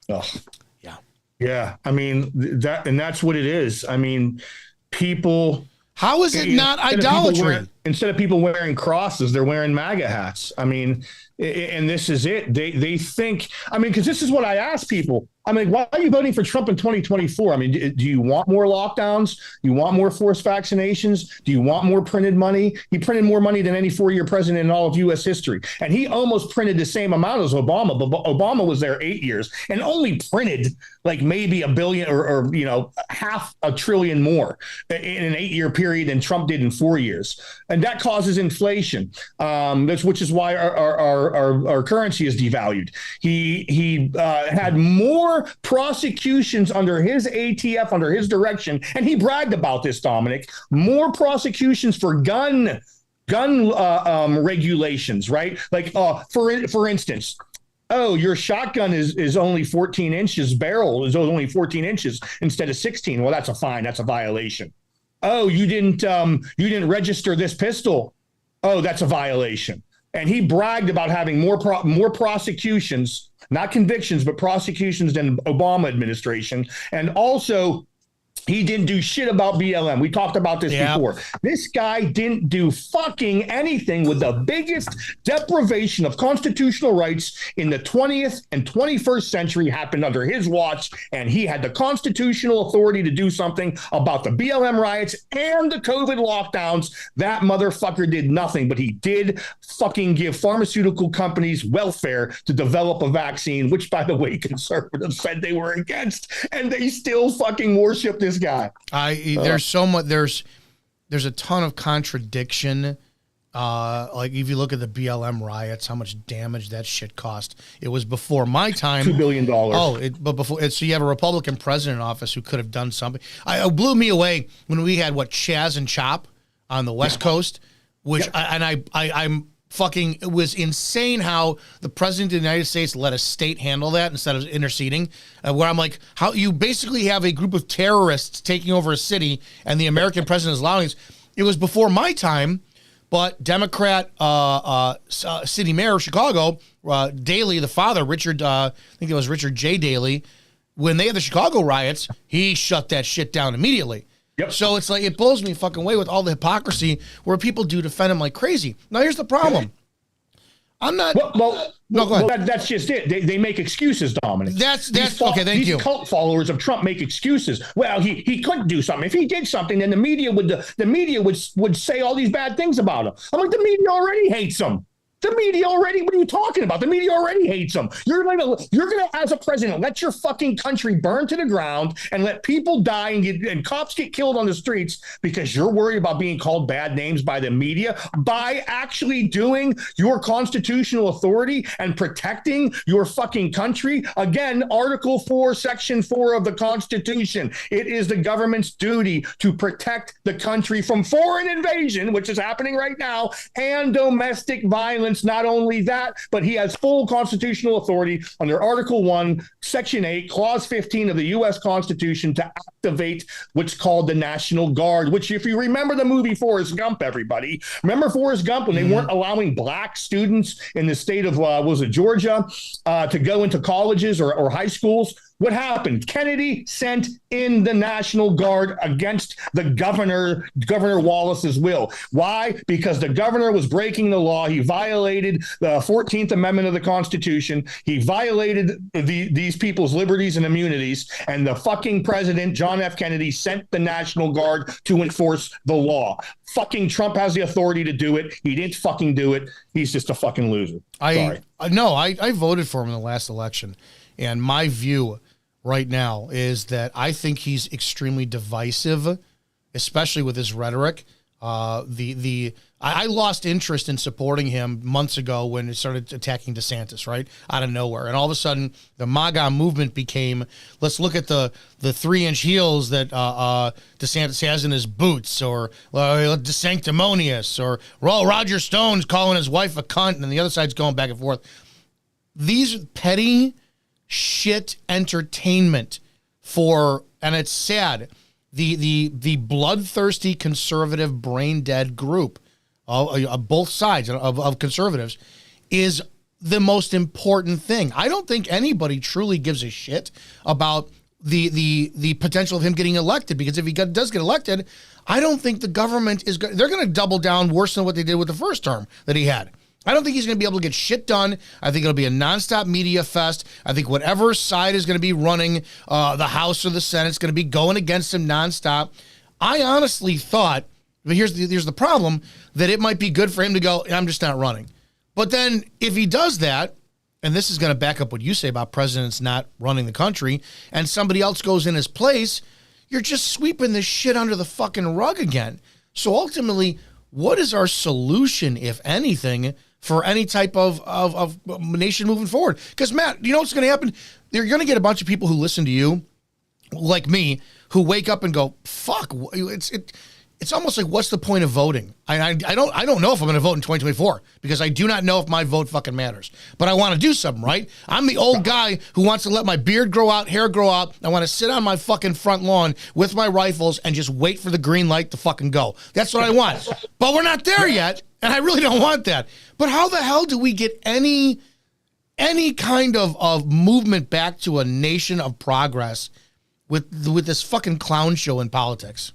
Oh. Yeah. Yeah. I mean, that's what it is. I mean, people. How is it not idolatry? Instead of people wearing crosses, they're wearing MAGA hats. I mean, and this is it. They think, I mean, because this is what I ask people. I mean, why are you voting for Trump in 2024? I mean, do you want more lockdowns? Do you want more forced vaccinations? Do you want more printed money? He printed more money than any four-year president in all of U.S. history. And he almost printed the same amount as Obama, but Obama was there 8 years and only printed like maybe $1 billion or $500 billion more in an 8-year period than Trump did in 4 years. And that causes inflation, which is why our currency is devalued. He had more prosecutions under his ATF, under his direction, and he bragged about this, Dominic, more prosecutions for gun regulations, right? Like, for instance, your shotgun is only 14 inches, barrel is only 14 inches instead of 16. Well, that's a fine. That's a violation. Oh, you didn't register this pistol. Oh, that's a violation. And he bragged about having more prosecutions, not convictions, but prosecutions than Obama administration. And also, he didn't do shit about BLM. We talked about this before. This guy didn't do fucking anything with the biggest deprivation of constitutional rights in the 20th and 21st century happened under his watch, and he had the constitutional authority to do something about the BLM riots and the COVID lockdowns. That motherfucker did nothing, but he did fucking give pharmaceutical companies welfare to develop a vaccine, which, by the way, conservatives said they were against, and they still fucking worship this guy. There's so much. There's a ton of contradiction. Like if you look at the BLM riots, how much damage that shit cost. It was before my time. $2 billion. But before. So you have a Republican president in office who could have done something. It blew me away when we had Chaz and Chop on the West Coast, which I'm fucking, it was insane how the president of the United States let a state handle that instead of interceding, where I'm like, how you basically have a group of terrorists taking over a city and the American president is allowing this. It was before my time, but Democrat city mayor of Chicago, Daley, the father, I think it was Richard J. Daley, when they had the Chicago riots, he shut that shit down immediately. Yep. So it's like, it blows me fucking away with all the hypocrisy where people do defend him like crazy. Now, here's the problem. I'm not. No, go ahead. That's just it. They make excuses, Dominic. That's okay. Thank you. These cult followers of Trump make excuses. Well, he couldn't do something. If he did something, then the media would say all these bad things about him. I'm like, the media already hates him. The media already, what are you talking about? The media already hates him. You're gonna, as a president, let your fucking country burn to the ground and let people die and cops get killed on the streets because you're worried about being called bad names by the media by actually doing your constitutional authority and protecting your fucking country. Again, Article 4, Section 4 of the Constitution. It is the government's duty to protect the country from foreign invasion, which is happening right now, and domestic violence violence. Not only that, but he has full constitutional authority under Article 1, Section 8, Clause 15 of the U.S. Constitution to activate what's called the National Guard, which, if you remember the movie Forrest Gump, everybody, remember Forrest Gump when they weren't allowing black students in the state of, was it Georgia, to go into colleges or high schools? What happened? Kennedy sent in the National Guard against the Governor Wallace's will. Why? Because the governor was breaking the law. He violated the 14th Amendment of the Constitution. He violated these people's liberties and immunities. And the fucking president, John F. Kennedy, sent the National Guard to enforce the law. Fucking Trump has the authority to do it. He didn't fucking do it. He's just a fucking loser. Sorry. I voted for him in the last election. And my view right now is that I think he's extremely divisive, especially with his rhetoric. I lost interest in supporting him months ago when it started attacking DeSantis, right, out of nowhere. And all of a sudden, the MAGA movement became, let's look at the 3-inch heels that DeSantis has in his boots, or DeSanctimonious, or Roger Stone's calling his wife a cunt, and the other side's going back and forth. These petty shit entertainment and it's sad, the bloodthirsty conservative brain dead group of both sides of conservatives is the most important thing. I don't think anybody truly gives a shit about the potential of him getting elected, because if he does get elected, I don't think the government they're going to double down worse than what they did with the first term that he had. I don't think he's going to be able to get shit done. I think it'll be a nonstop media fest. I think whatever side is going to be running the House or the Senate is going to be going against him nonstop. I honestly thought, but here's the problem, that it might be good for him to go, I'm just not running. But then if he does that, and this is going to back up what you say about presidents not running the country, and somebody else goes in his place, you're just sweeping this shit under the fucking rug again. So ultimately, what is our solution, if anything, for any type of nation moving forward? Because, Matt, you know what's going to happen? You're going to get a bunch of people who listen to you, like me, who wake up and go, fuck, it's almost like, what's the point of voting? I don't know if I'm going to vote in 2024, because I do not know if my vote fucking matters. But I want to do something, right? I'm the old guy who wants to let my beard grow out, hair grow out. I want to sit on my fucking front lawn with my rifles and just wait for the green light to fucking go. That's what I want. But we're not there yet, and I really don't want that. But how the hell do we get any kind of movement back to a nation of progress with this fucking clown show in politics?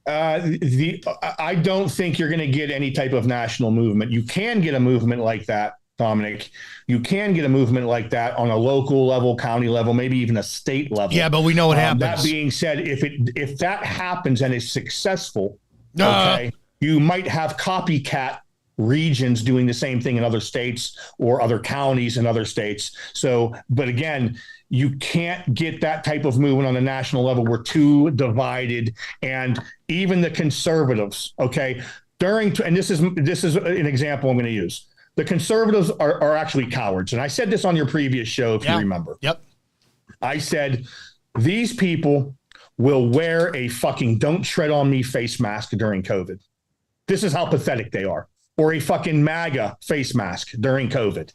I don't think you're going to get any type of national movement. You can get a movement like that, Dominic. You can get a movement like that on a local level, county level, maybe even a state level. Yeah, but we know what happens. That being said, if that happens and is successful, okay, you might have copycat regions doing the same thing in other states or other counties in other states. So, but again, you can't get that type of movement on a national level. We're too divided. And even the conservatives, okay, and this is an example I'm going to use. The conservatives are actually cowards. And I said this on your previous show, if you remember. Yep. I said, these people will wear a fucking don't tread on me face mask during COVID. This is how pathetic they are. Or a fucking MAGA face mask during COVID.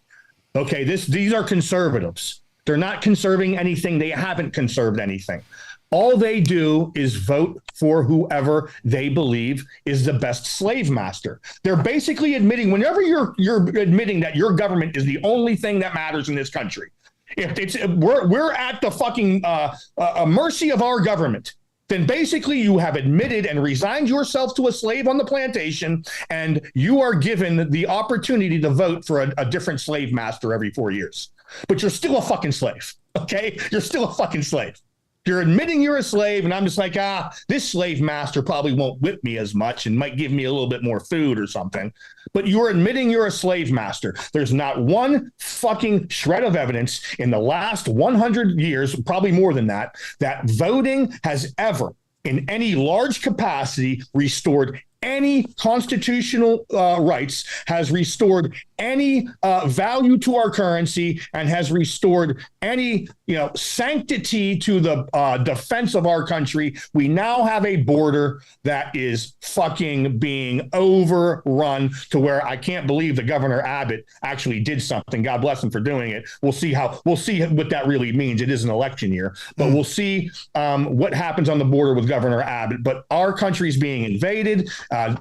Okay, these are conservatives. They're not conserving anything. They haven't conserved anything. All they do is vote for whoever they believe is the best slave master. They're basically admitting, whenever you're admitting that your government is the only thing that matters in this country, if we're at the fucking mercy of our government, then basically you have admitted and resigned yourself to a slave on the plantation, and you are given the opportunity to vote for a different slave master every 4 years. But you're still a fucking slave, okay? You're still a fucking slave. You're admitting you're a slave, and I'm just like, this slave master probably won't whip me as much and might give me a little bit more food or something. But you're admitting you're a slave master. There's not one fucking shred of evidence in the last 100 years, probably more than that, that voting has ever, in any large capacity, restored any constitutional rights, has restored any value to our currency, and has restored any sanctity to the defense of our country. We now have a border that is fucking being overrun to where I can't believe the Governor Abbott actually did something. God bless him for doing it. We'll see what that really means. It is an election year, but we'll see what happens on the border with Governor Abbott. But our country's being invaded in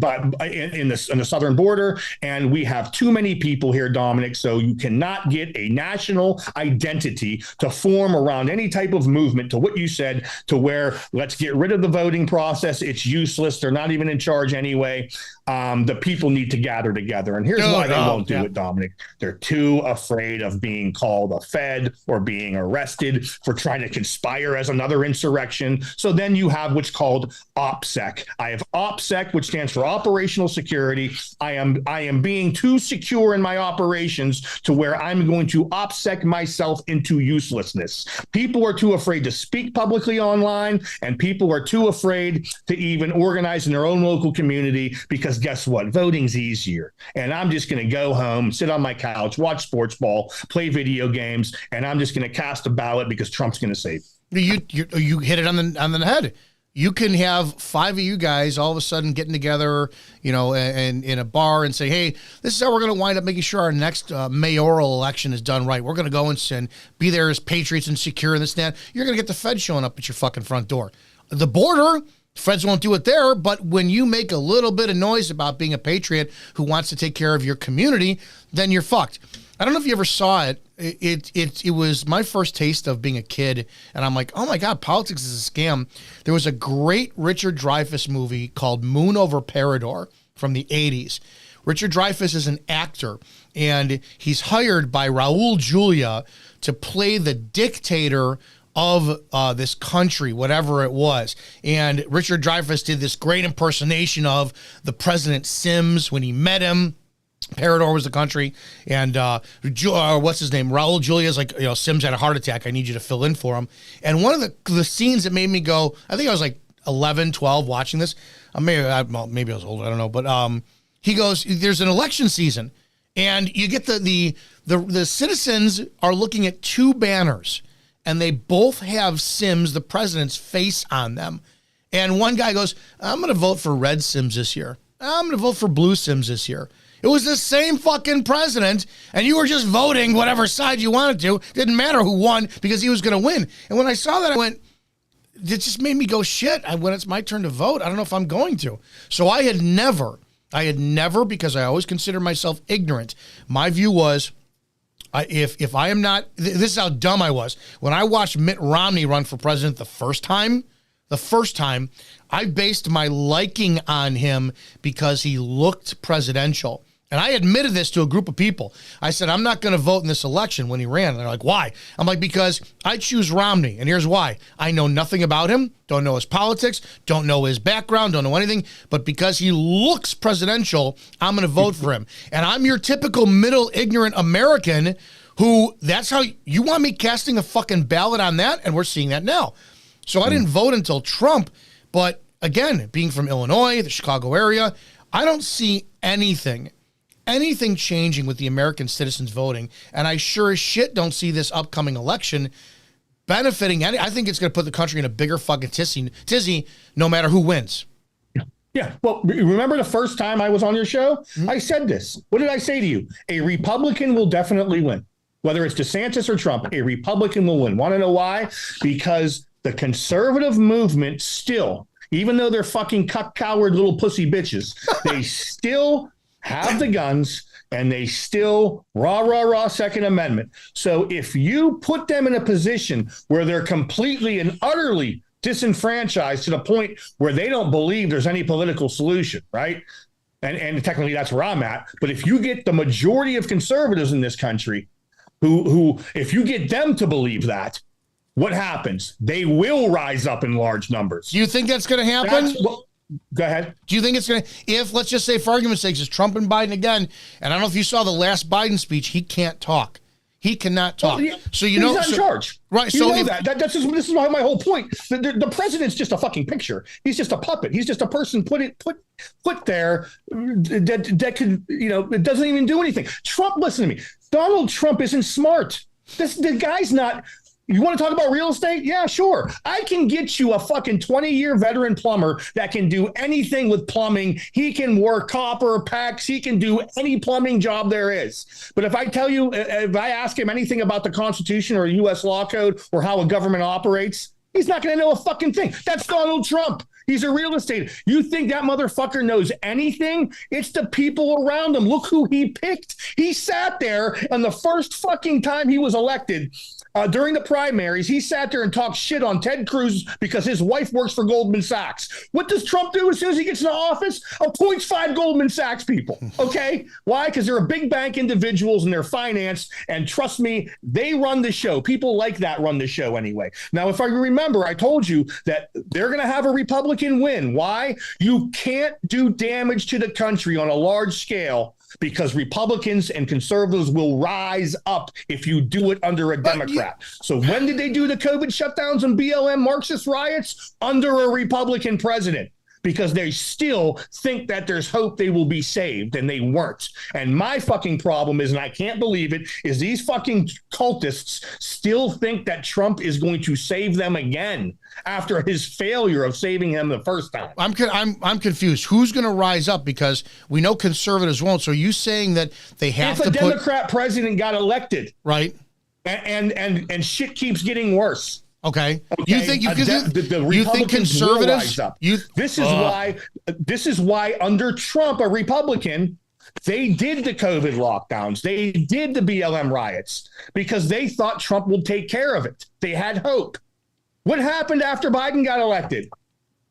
the southern border, and we have too many people here, Dominic. So you cannot get a national identity to form around any type of movement, to what you said, to where let's get rid of the voting process. It's useless. They're not even in charge anyway. The people need to gather together. And here's why they won't do it, Dominic. They're too afraid of being called a Fed or being arrested for trying to conspire as another insurrection. So then you have what's called OPSEC. I have OPSEC, which stands for Operational Security. I am being too secure in my operations to where I'm going to OPSEC myself into uselessness. People are too afraid to speak publicly online, and people are too afraid to even organize in their own local community, because guess what? Voting's easier. And I'm just going to go home, sit on my couch, watch sports ball, play video games, and I'm just going to cast a ballot because Trump's going to save. You hit it on the head. You can have 5 of you guys all of a sudden getting together, and in a bar and say, hey, this is how we're going to wind up making sure our next mayoral election is done right. We're going to go and be there as patriots and secure and this and that. You're going to get the Fed showing up at your fucking front door. The border, Feds won't do it there, but when you make a little bit of noise about being a patriot who wants to take care of your community, then you're fucked. I don't know if you ever saw it. It was my first taste of being a kid, and I'm like, oh my God, politics is a scam. There was a great Richard Dreyfuss movie called Moon Over Parador from the 80s. Richard Dreyfuss is an actor, and he's hired by Raul Julia to play the dictator of this country, whatever it was. And Richard Dreyfuss did this great impersonation of the President Sims when he met him. Parador was the country, and what's his name? Raul Julia's like, Sims had a heart attack. I need you to fill in for him. And one of the scenes that made me go, I think I was like 11, 12 watching this. Maybe I was older, I don't know. But he goes, there's an election season, and you get the citizens are looking at 2 banners, and they both have Sims, the president's face on them. And one guy goes, I'm going to vote for red Sims this year. I'm going to vote for blue Sims this year. It was the same fucking president, and you were just voting whatever side you wanted to. Didn't matter who won because he was going to win. And when I saw that, I went, it just made me go, shit, when it's my turn to vote, I don't know if I'm going to. So I had never, because I always consider myself ignorant. My view was, if I am not, this is how dumb I was. When I watched Mitt Romney run for president the first time, I based my liking on him because he looked presidential. And I admitted this to a group of people. I said, I'm not going to vote in this election when he ran. And they're like, why? I'm like, because I choose Romney. And here's why. I know nothing about him, don't know his politics, don't know his background, don't know anything. But because he looks presidential, I'm going to vote for him. And I'm your typical middle ignorant American who, that's how you want me casting a fucking ballot on that? And we're seeing that now. So I didn't vote until Trump. But again, being from Illinois, the Chicago area, I don't see anything changing with the American citizens voting. And I sure as shit don't see this upcoming election benefiting any. I think it's going to put the country in a bigger fucking tizzy no matter who wins. Yeah. Well, remember the first time I was on your show? Mm-hmm. I said this. What did I say to you? A Republican will definitely win. Whether it's DeSantis or Trump, a Republican will win. Want to know why? Because the conservative movement still, even though they're fucking cuck coward little pussy bitches, they still have the guns, and they still rah Second Amendment. So if you put them in a position where they're completely and utterly disenfranchised to the point where they don't believe there's any political solution, right? And technically that's where I'm at. But if you get the majority of conservatives in this country who if you get them to believe that, what happens? They will rise up in large numbers. Do you think that's going to happen? Go ahead. Do you think it's going to, if, let's just say for argument's sake, it's Trump and Biden again, and I don't know if you saw the last Biden speech, he can't talk. He cannot talk. Well, so he's not in charge, right? You So know this is my whole point. The president's just a fucking picture. He's just a puppet. He's just a person put there that could, it doesn't even do anything. Trump, listen to me. Donald Trump isn't smart. The guy's not. You want to talk about real estate? Yeah, sure. I can get you a fucking 20-year veteran plumber that can do anything with plumbing. He can work copper, PEX. He can do any plumbing job there is. But if I ask him anything about the Constitution or U.S. law code or how a government operates, he's not going to know a fucking thing. That's Donald Trump. He's a real estate. You think that motherfucker knows anything? It's the people around him. Look who he picked. He sat there, and the first fucking time he was elected, during the primaries, he sat there and talked shit on Ted Cruz because his wife works for Goldman Sachs. What does Trump do as soon as he gets in the office? Appoints 5 Goldman Sachs people. Okay? Why? Because they're big bank individuals and they're financed. And trust me, they run the show. People like that run the show anyway. Now, if I remember, I told you that they're going to have a Republican win. Why? You can't do damage to the country on a large scale because Republicans and conservatives will rise up if you do it under a Democrat. So when did they do the COVID shutdowns and BLM Marxist riots? Under a Republican president. Because they still think that there's hope they will be saved, and they weren't. And my fucking problem is, and I can't believe it, is these fucking cultists still think that Trump is going to save them again after his failure of saving him the first time. I'm confused. Who's going to rise up? Because we know conservatives won't. So are you saying that they have if a Democrat president got elected, right, and shit keeps getting worse? Okay. You think conservatives? This is why under Trump, a Republican, they did the COVID lockdowns. They did the BLM riots because they thought Trump would take care of it. They had hope. What happened after Biden got elected?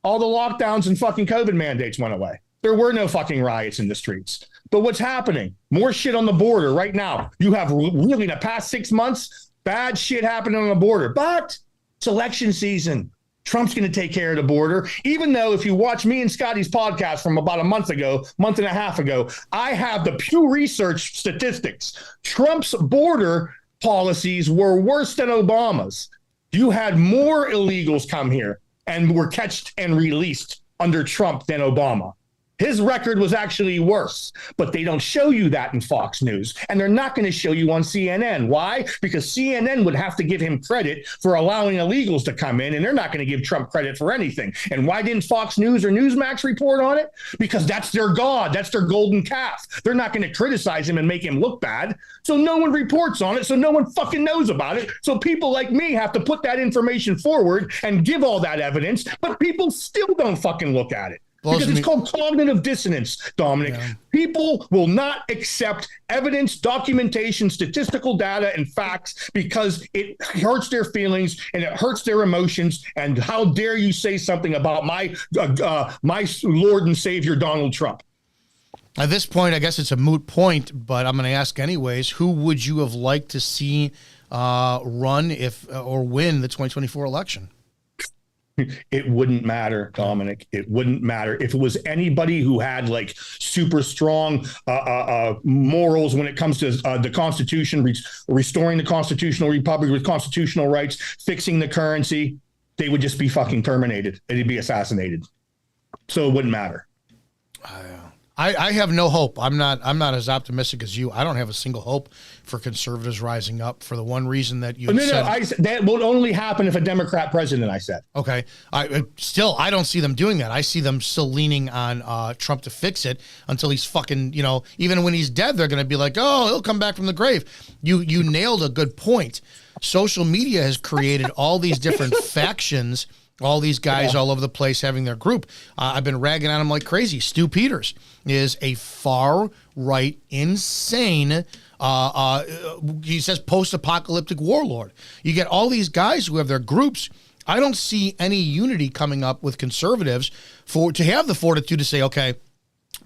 All the lockdowns and fucking COVID mandates went away. There were no fucking riots in the streets. But what's happening? More shit on the border right now. You have really in the past 6 months, bad shit happening on the border. But it's election season. Trump's going to take care of the border, even though if you watch me and Scotty's podcast from about a month and a half ago, I have the Pew Research statistics. Trump's border policies were worse than Obama's. You had more illegals come here and were catched and released under Trump than Obama. His record was actually worse, but they don't show you that in Fox News, and they're not going to show you on CNN. Why? Because CNN would have to give him credit for allowing illegals to come in, and they're not going to give Trump credit for anything. And why didn't Fox News or Newsmax report on it? Because that's their god. That's their golden calf. They're not going to criticize him and make him look bad, so no one reports on it, so no one fucking knows about it. So people like me have to put that information forward and give all that evidence, but people still don't fucking look at it. Because it's called cognitive dissonance, Dominic. Yeah. People will not accept evidence, documentation, statistical data, and facts because it hurts their feelings and it hurts their emotions. And how dare you say something about my Lord and Savior, Donald Trump? At this point, I guess it's a moot point, but I'm going to ask anyways. Who would you have liked to see run or win the 2024 election? It wouldn't matter, Dominic. It wouldn't matter if it was anybody who had like super strong morals when it comes to the Constitution, restoring the constitutional republic with constitutional rights, fixing the currency. They would just be fucking terminated. They'd be assassinated. So it wouldn't matter. I have no hope. I'm not as optimistic as you. I don't have a single hope for conservatives rising up for the one reason that you said. That will only happen if a Democrat president, I said. Okay. I don't see them doing that. I see them still leaning on Trump to fix it until he's fucking, even when he's dead, they're going to be like, oh, he'll come back from the grave. You nailed a good point. Social media has created all these different factions. All these guys all over the place having their group. I've been ragging on him like crazy. Stu Peters is a far-right, insane, he says post-apocalyptic warlord. You get all these guys who have their groups. I don't see any unity coming up with conservatives to have the fortitude to say, okay,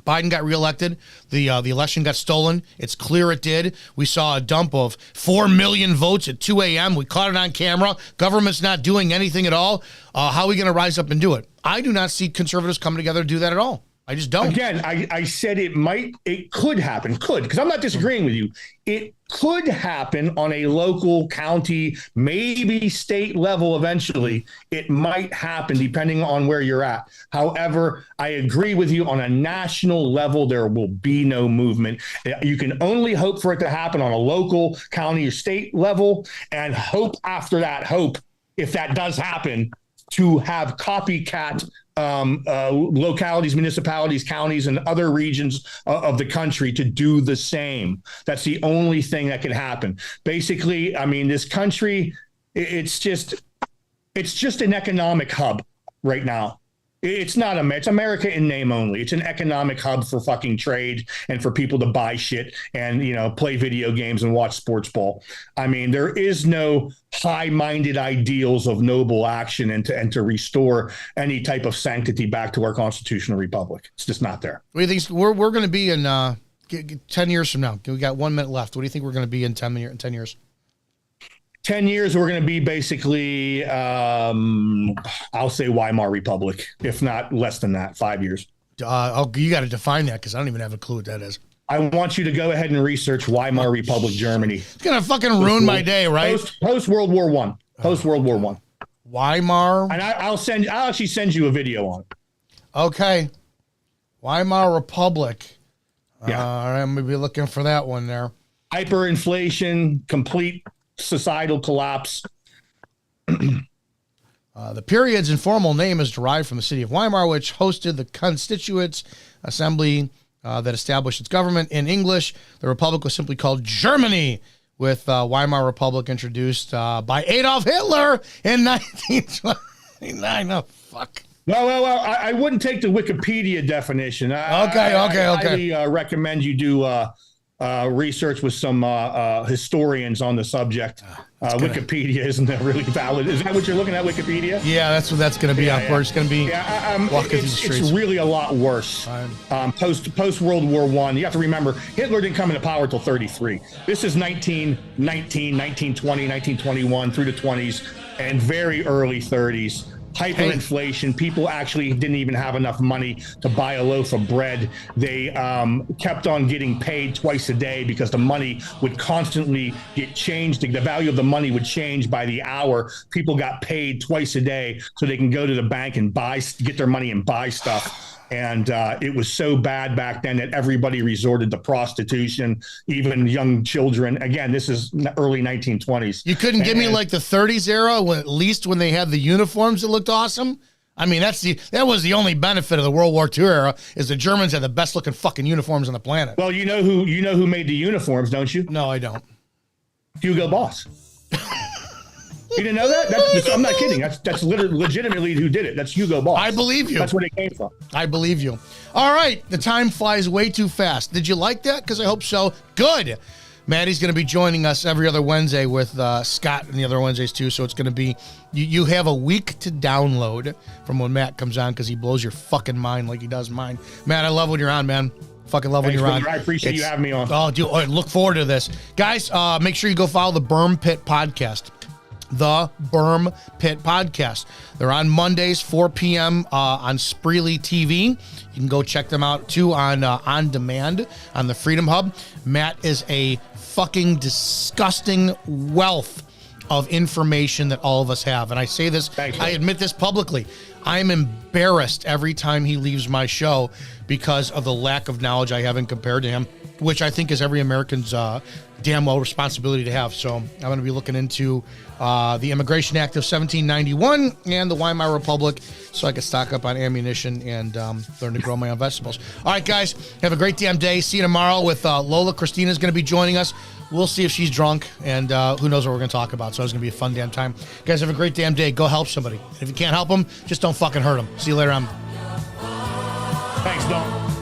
Biden got reelected. The election got stolen. It's clear it did. We saw a dump of 4 million votes at 2 a.m. We caught it on camera. Government's not doing anything at all. How are we going to rise up and do it? I do not see conservatives coming together to do that at all. I just don't. Again, I said it could happen, because I'm not disagreeing with you. It could happen on a local, county, maybe state level eventually. It might happen depending on where you're at. However, I agree with you, on a national level, there will be no movement. You can only hope for it to happen on a local, county, or state level, and hope after that, if that does happen, to have copycat localities, municipalities, counties, and other regions of the country to do the same. That's the only thing that can happen. Basically, I mean, this country, it's just an economic hub right now. It's not it's America in name only. It's an economic hub for fucking trade and for people to buy shit and, play video games and watch sports ball. I mean, there is no high-minded ideals of noble action and to restore any type of sanctity back to our constitutional republic. It's just not there. What do you think we're going to be in 10 years from now? We got 1 minute left. What do you think we're going to be in 10 years? 10 years, we're going to be basically, I'll say Weimar Republic, if not less than that, 5 years. You got to define that, because I don't even have a clue what that is. I want you to go ahead and research Weimar Republic, Germany. It's going to fucking ruin my day, right? Post World War I. Post World War I. Weimar. And I'll actually send you a video on it. Okay. Weimar Republic. Yeah. All right, I'm going to be looking for that one there. Hyperinflation, complete societal collapse. The period's informal name is derived from the city of Weimar, which hosted the Constituent Assembly that established its government. In English, the republic was simply called Germany, with Weimar Republic introduced by Adolf Hitler in 1929. Oh, fuck. Well, I wouldn't take the Wikipedia definition. Okay. I highly recommend you do research with some historians on the subject. Wikipedia isn't that really valid. Is that what you're looking at, Wikipedia? Yeah, that's what that's going to be. We're just going to be walking through the streets. It's really a lot worse. Post World War I, you have to remember, Hitler didn't come into power until 1933. This is 1919, 1920, 1921 through the 20s, and very early 30s. Hyperinflation. People actually didn't even have enough money to buy a loaf of bread. They kept on getting paid twice a day because the money would constantly get changed. The value of the money would change by the hour. People got paid twice a day so they can go to the bank and get their money and buy stuff. And it was so bad back then that everybody resorted to prostitution, even young children. Again, this is early 1920s. You couldn't give me like the 30s era, at least when they had the uniforms that looked awesome? I mean, that was the only benefit of the World War II era, is the Germans had the best looking fucking uniforms on the planet. Well, you know who made the uniforms, don't you? No, I don't. Hugo Boss. You didn't know that? I'm not kidding. That's legitimately who did it. That's Hugo Boss. I believe you. That's where it came from. I believe you. All right. The time flies way too fast. Did you like that? Because I hope so. Good. Maddie's going to be joining us every other Wednesday with Scott and the other Wednesdays too. So it's going to be, you have a week to download from when Matt comes on, because he blows your fucking mind like he does mine. Matt, I love when you're on, man. Fucking love when you're on. I appreciate you having me on. Oh, dude, look forward to this. Guys, make sure you go follow the Berm Pit Podcast. The Berm Pit Podcast. They're on Mondays, 4 p.m. On Spreely TV. You can go check them out too on demand on the Freedom Hub. Matt is a fucking disgusting wealth of information that all of us have. And I say this, I admit this publicly. I'm embarrassed every time he leaves my show because of the lack of knowledge I have in compared to him, which I think is every American's damn well responsibility to have. So I'm going to be looking into the Immigration Act of 1791 and the Weimar Republic, so I can stock up on ammunition and learn to grow my own vegetables. All right, guys, have a great damn day. See you tomorrow with Lola. Christina's going to be joining us. We'll see if she's drunk, and who knows what we're going to talk about. So it's going to be a fun damn time. Guys, have a great damn day. Go help somebody. And if you can't help them, just don't fucking hurt them. See you later on. Thanks, Don.